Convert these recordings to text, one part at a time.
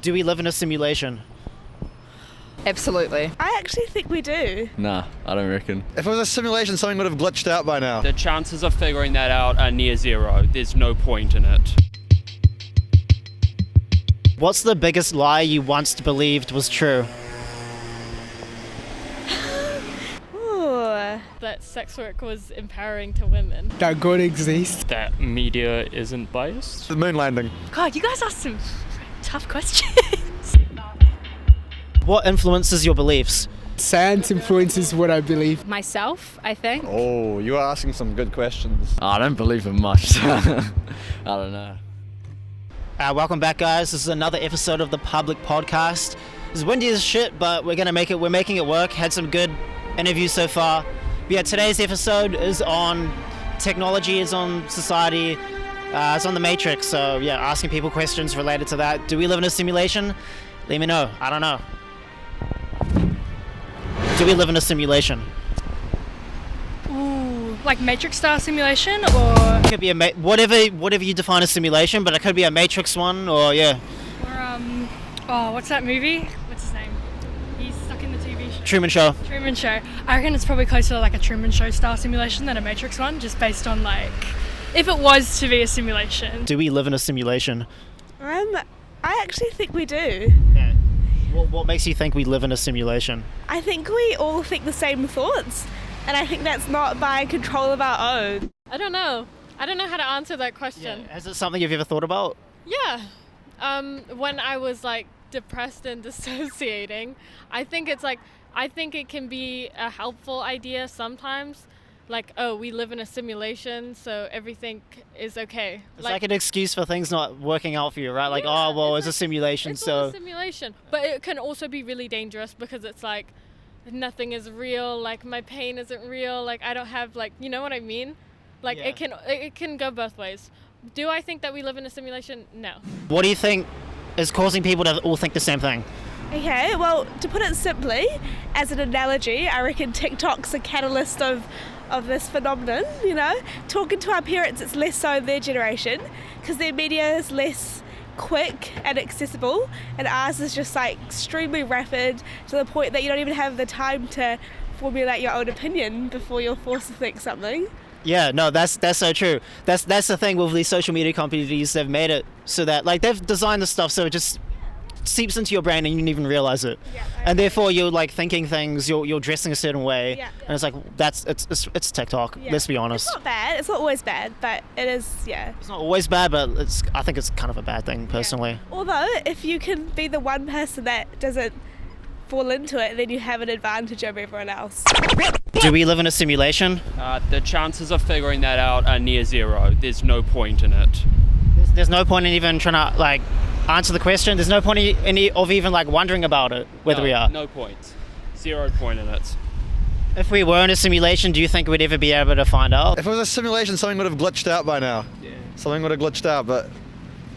Do we live in a simulation? Absolutely. I actually think we do. Nah, I don't reckon. If it was a simulation, something would have glitched out by now. The chances of figuring that out are near zero. There's no point in it. What's the biggest lie you once believed was true? Ooh. That sex work was empowering to women. That God exists. That media isn't biased. The moon landing. God, you guys asked some tough questions. What influences your beliefs? Science influences what I believe. Myself, I think. Oh, you are asking some good questions. I don't believe in much. I don't know. Welcome back, guys. This is another episode of the Public Podcast. It's windy as shit, but we're making it work. Had some good interviews so far. But yeah, today's episode is on technology, is on society, it's on the Matrix. So yeah, asking people questions related to that. Do we live in a simulation? Let me know. I don't know. Do we live in a simulation? Ooh, like Matrix-style simulation, or It could be whatever you define as simulation, but it could be a Matrix one, or yeah, what's that movie? What's his name? He's stuck in the TV show. Truman Show. Truman Show. I reckon it's probably closer to like a Truman Show style simulation than a Matrix one, just based on like if it was to be a simulation. Do we live in a simulation? I actually think we do. Yeah. What makes you think we live in a simulation? I think we all think the same thoughts, and I think that's not by control of our own. I don't know how to answer that question. Is it something you've ever thought about? Yeah. When I was like depressed and dissociating, I think it can be a helpful idea sometimes. Like, oh, we live in a simulation, so everything is okay. It's like an excuse for things not working out for you, right? Like, yeah, oh, well, it's a simulation, it's so... all a simulation. But it can also be really dangerous because it's like, nothing is real, like, my pain isn't real, like, I don't have, like, you know what I mean? Like, Yeah. it can go both ways. Do I think that we live in a simulation? No. What do you think is causing people to all think the same thing? Okay, well, to put it simply, as an analogy, I reckon TikTok's a catalyst of this phenomenon, you know? Talking to our parents, it's less so their generation, because their media is less quick and accessible, and ours is just like extremely rapid to the point that you don't even have the time to formulate your own opinion before you're forced to think something. Yeah, no, that's so true. That's the thing with these social media companies. They've made it so that, like, they've designed the stuff so it just seeps into your brain and you don't even realize it. Yeah, and therefore you're like thinking things, you're dressing a certain way, Yeah. and it's like it's TikTok. Yeah. Let's be honest. It's not bad. It's not always bad, but it is. Yeah. It's not always bad, but I think it's kind of a bad thing personally. Although, if you can be the one person that doesn't fall into it, then you have an advantage over everyone else. Do we live in a simulation? The chances of figuring that out are near zero. There's no point in it. There's no point in even trying to like answer the question. There's no point of even like wondering about it whether we are. No point. 0 point in it. If we were in a simulation, do you think we'd ever be able to find out? If it was a simulation, something would have glitched out by now. Yeah. Something would have glitched out, but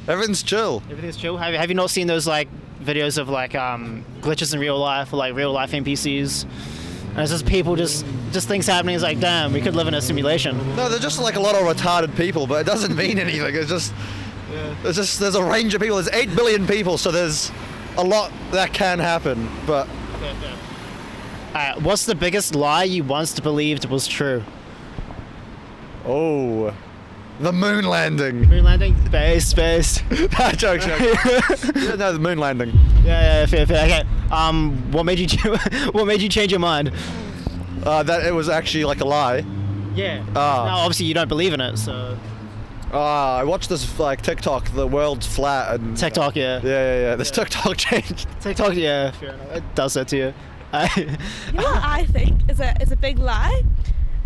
everything's chill. Everything's chill. Have you not seen those like videos of like glitches in real life or like real life NPCs? And it's just people just things happening. It's like, damn, we could live in a simulation. No, they're just like a lot of retarded people, but it doesn't mean anything. It's just, there's a range of people. There's 8 billion people, so there's a lot that can happen. But What's the biggest lie you once believed was true? oh, the moon landing. Moon landing? Space. That joke. Yeah, no, the moon landing. Yeah, fair. Okay. What made you change your mind? That it was actually like a lie. Yeah. Ah. Now, obviously, you don't believe in it, so. I watched this like TikTok, the world's flat, and TikTok, yeah. Yeah. This TikTok changed. TikTok, yeah. Fair enough. It does that to you. You know what I think is a big lie?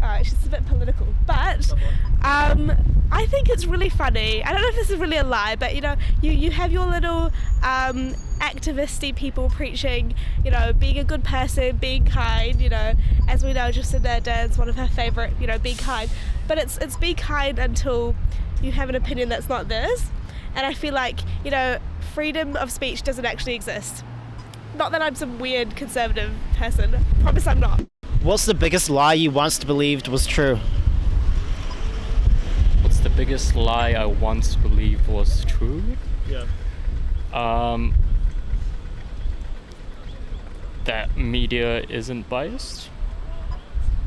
It's just a bit political, but I think it's really funny. I don't know if this is really a lie, but you know, you have your little activisty people preaching, you know, being a good person, being kind, you know, as we know, Jacinda Ardern's one of her favourite, you know, be kind. But it's be kind until you have an opinion that's not theirs. And I feel like, you know, freedom of speech doesn't actually exist. Not that I'm some weird conservative person. Promise I'm not. What's the biggest lie you once believed was true? What's the biggest lie I once believed was true? Yeah. that media isn't biased.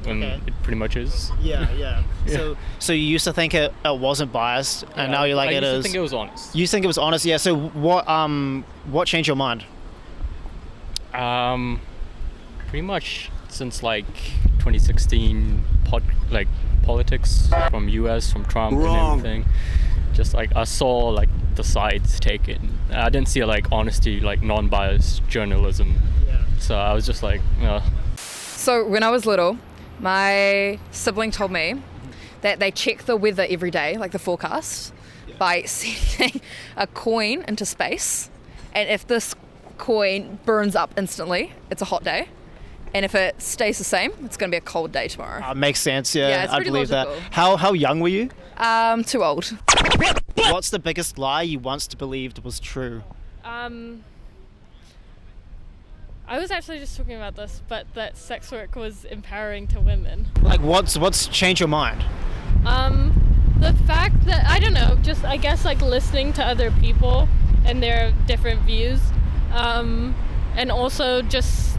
And Okay. it pretty much is. Yeah. So you used to think it wasn't biased, and now you're like I it used is. to think it was honest. You think it was honest, yeah. So what changed your mind? Pretty much since like 2016 politics from US, from Trump and everything. Just like I saw like the sides taken. I didn't see like honesty, like non-biased journalism. Yeah. So I was just like, So when I was little, my sibling told me that they check the weather every day, like the forecast, by sending a coin into space. And if this coin burns up instantly, it's a hot day. And if it stays the same, it's going to be a cold day tomorrow. Makes sense, yeah. Yeah, it's I pretty believe logical. that. How young were you? Too old. What's the biggest lie you once believed was true? I was actually just talking about this, but that sex work was empowering to women. Like what's changed your mind? The fact that, I don't know, just I guess like listening to other people and their different views, and also just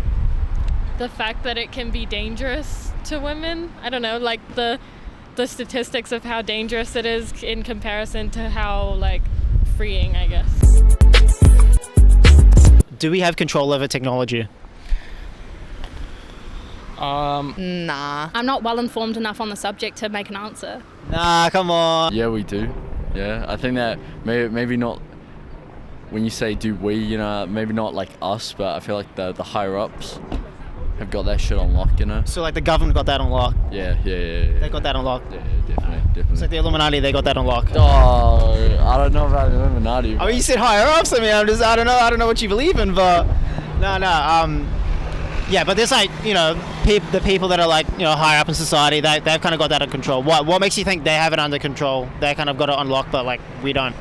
the fact that it can be dangerous to women. I don't know, like the statistics of how dangerous it is in comparison to how like freeing, I guess. Do we have control over technology? Nah. I'm not well informed enough on the subject to make an answer. Nah, come on. Yeah, we do. Yeah, I think that maybe not. When you say do we, you know, maybe not like us, but I feel like the higher ups have got that shit on lock, you know. So like the government got that on lock. Yeah. They got that on lock. Yeah, definitely. It's like the Illuminati, they got that on lock. Oh, I don't know about the Illuminati. I mean, you said higher ups. I mean, I don't know what you believe in, but no. Yeah, but there's like, you know, the people that are like, you know, higher up in society, they've kind of got that under control. What makes you think they have it under control? They kind of got it unlocked, but like we don't.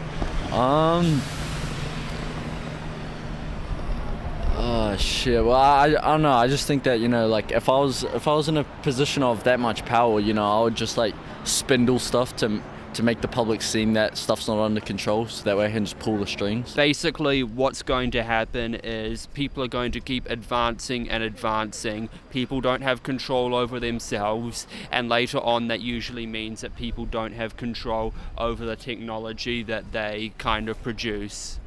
Oh shit. Well, I don't know. I just think that, you know, like if I was in a position of that much power, you know, I would just like spindle stuff to make the public seem that stuff's not under control, so that way I can just pull the strings. Basically, what's going to happen is people are going to keep advancing and advancing. People don't have control over themselves, and later on that usually means that people don't have control over the technology that they kind of produce.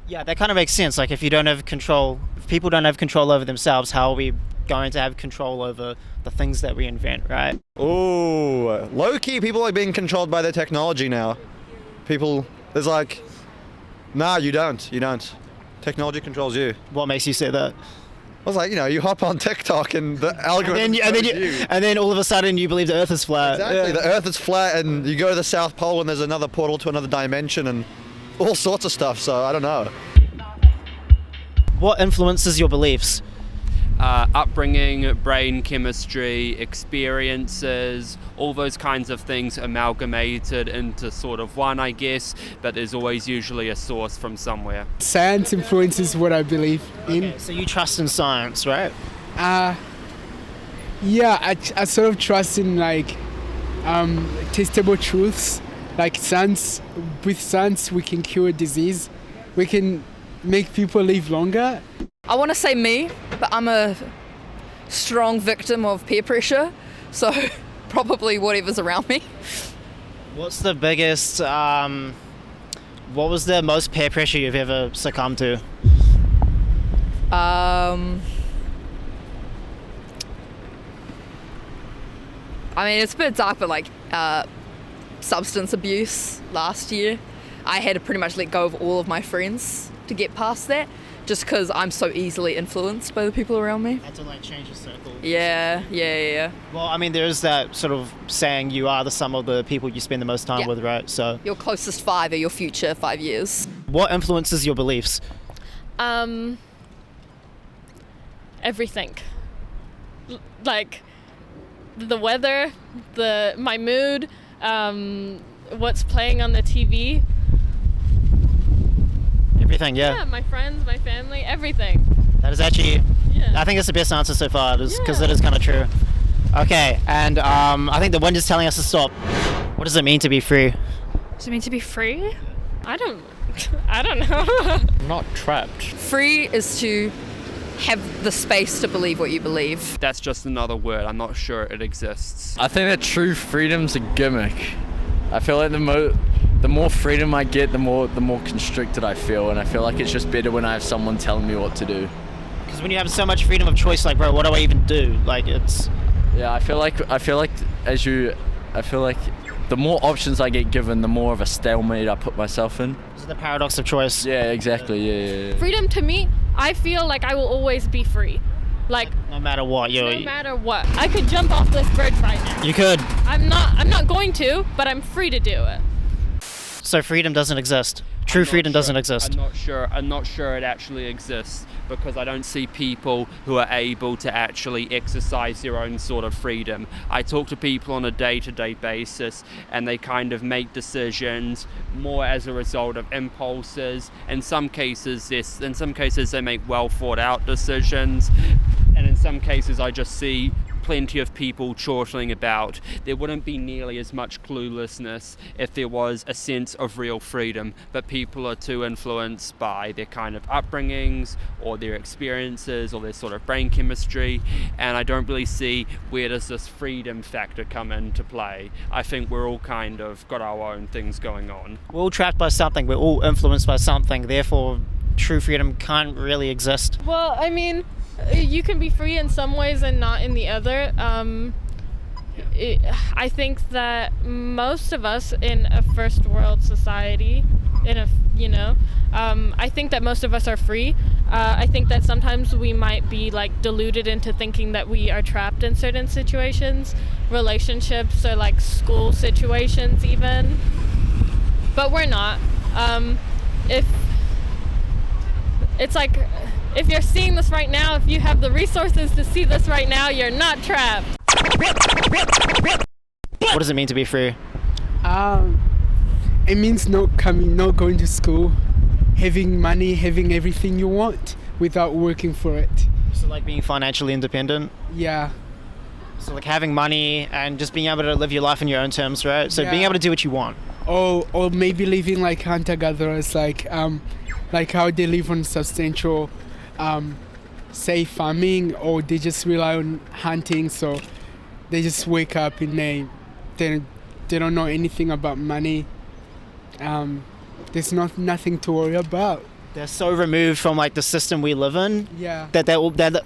Yeah, that kind of makes sense. Like if people don't have control over themselves, how are we going to have control over the things that we invent, right? Ooh, low-key, people are being controlled by their technology now. There's like, nah, you don't. Technology controls you. What makes you say that? I was like, you know, you hop on TikTok and the algorithm And then all of a sudden you believe the Earth is flat. Exactly, Yeah. the Earth is flat, and you go to the South Pole and there's another portal to another dimension and all sorts of stuff, so I don't know. What influences your beliefs? Upbringing, brain chemistry, experiences, all those kinds of things amalgamated into sort of one, I guess, but there's always usually a source from somewhere. Science influences what I believe in. Okay, so you trust in science, right? Yeah, I sort of trust in like testable truths. Like with science we can cure disease. We can make people live longer. I want to say me, but I'm a strong victim of peer pressure, so probably whatever's around me. What's the biggest, what was the most peer pressure you've ever succumbed to? I mean, it's a bit dark, but like substance abuse last year. I had to pretty much let go of all of my friends to get past that, just because I'm so easily influenced by the people around me. Had to like change your circle. Yeah. Well, I mean, there's that sort of saying you are the sum of the people you spend the most time with, right? So Your closest 5 are your future 5 years. what influences your beliefs? Everything. Like the weather, my mood, what's playing on the TV. Everything, yeah. Yeah, my friends, my family, everything. That is actually, Yeah. I think it's the best answer so far, because it is kind of true. Okay, and I think the wind is telling us to stop. What does it mean to be free? Does it mean to be free? I don't know. I'm not trapped. Free is to have the space to believe what you believe. That's just another word. I'm not sure it exists. I think that true freedom's a gimmick. I feel like the more freedom I get, the more constricted I feel, and I feel like it's just better when I have someone telling me what to do. Because when you have so much freedom of choice, like, bro, what do I even do? Like, it's... Yeah, I feel like the more options I get given, the more of a stalemate I put myself in. This is the paradox of choice. Yeah, exactly. Yeah. Freedom to me, I feel like I will always be free. Like, no matter what, no matter what. I could jump off this bridge right now. You could. I'm not going to, but I'm free to do it. So freedom doesn't exist. True freedom doesn't exist. I'm not sure it actually exists, because I don't see people who are able to actually exercise their own sort of freedom. I talk to people on a day-to-day basis, and they kind of make decisions more as a result of impulses. In some cases they make well thought out decisions, and in some cases I just see plenty of people chortling about. There wouldn't be nearly as much cluelessness if there was a sense of real freedom, but people are too influenced by their kind of upbringings or their experiences or their sort of brain chemistry, and I don't really see where does this freedom factor come into play. I think we're all kind of got our own things going on. We're all trapped by something, we're all influenced by something, therefore true freedom can't really exist. Well, I mean, you can be free in some ways and not in the other. I think that most of us in a first world society, I think that most of us are free. I think that sometimes we might be like deluded into thinking that we are trapped in certain situations, relationships or like school situations even, but we're not. If you're seeing this right now, if you have the resources to see this right now, you're not trapped. What does it mean to be free? It means not going to school, having money, having everything you want without working for it. So like being financially independent? Yeah. So like having money and just being able to live your life on your own terms, right? So being able to do what you want. Or maybe living like hunter-gatherers, like how they live on substantial, say farming, or they just rely on hunting, so they just wake up and they don't know anything about money. There's nothing to worry about. They're so removed from like the system we live in, that they're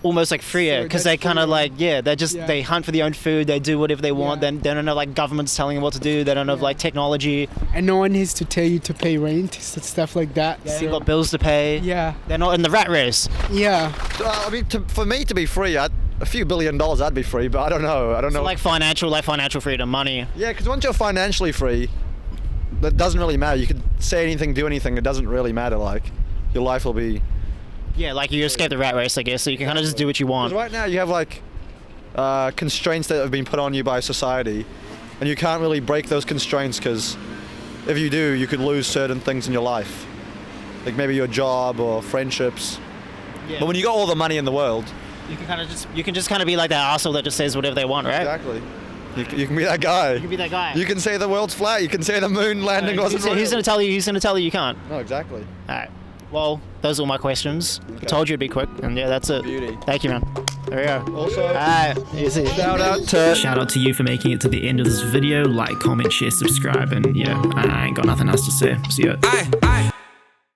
almost like freer, because they kind of like they hunt for their own food, they do whatever they want. Then they don't know like governments telling them what to do, they don't have like technology, and no one has to tell you to pay rent, stuff like that. So you've got bills to pay. They're not in the rat race. I mean, for me to be free, a few $1 billion I'd be free, but I don't know. So like financial freedom, money. Yeah, because once you're financially free, that doesn't really matter. You can say anything, do anything. It doesn't really matter. Like, your life will be... Yeah, like you escape the rat race, I guess, so you can kind of just do what you want. Because right now you have like constraints that have been put on you by society, and you can't really break those constraints, because if you do, you could lose certain things in your life. Like maybe your job or friendships. But when you got all the money in the world... You can just kind of be like that arsehole that just says whatever they want, right? Exactly. You can be that guy. You can be that guy. You can say the world's flat. You can say the moon landing wasn't real. He's going to tell you you can't. No, exactly. All right. Well, those are all my questions. Okay. I told you it'd be quick, and yeah, that's it. Beauty. Thank you, man. There we go. Also, easy. Shout out to you for making it to the end of this video. Like, comment, share, subscribe, and yeah, I ain't got nothing else to say. See ya.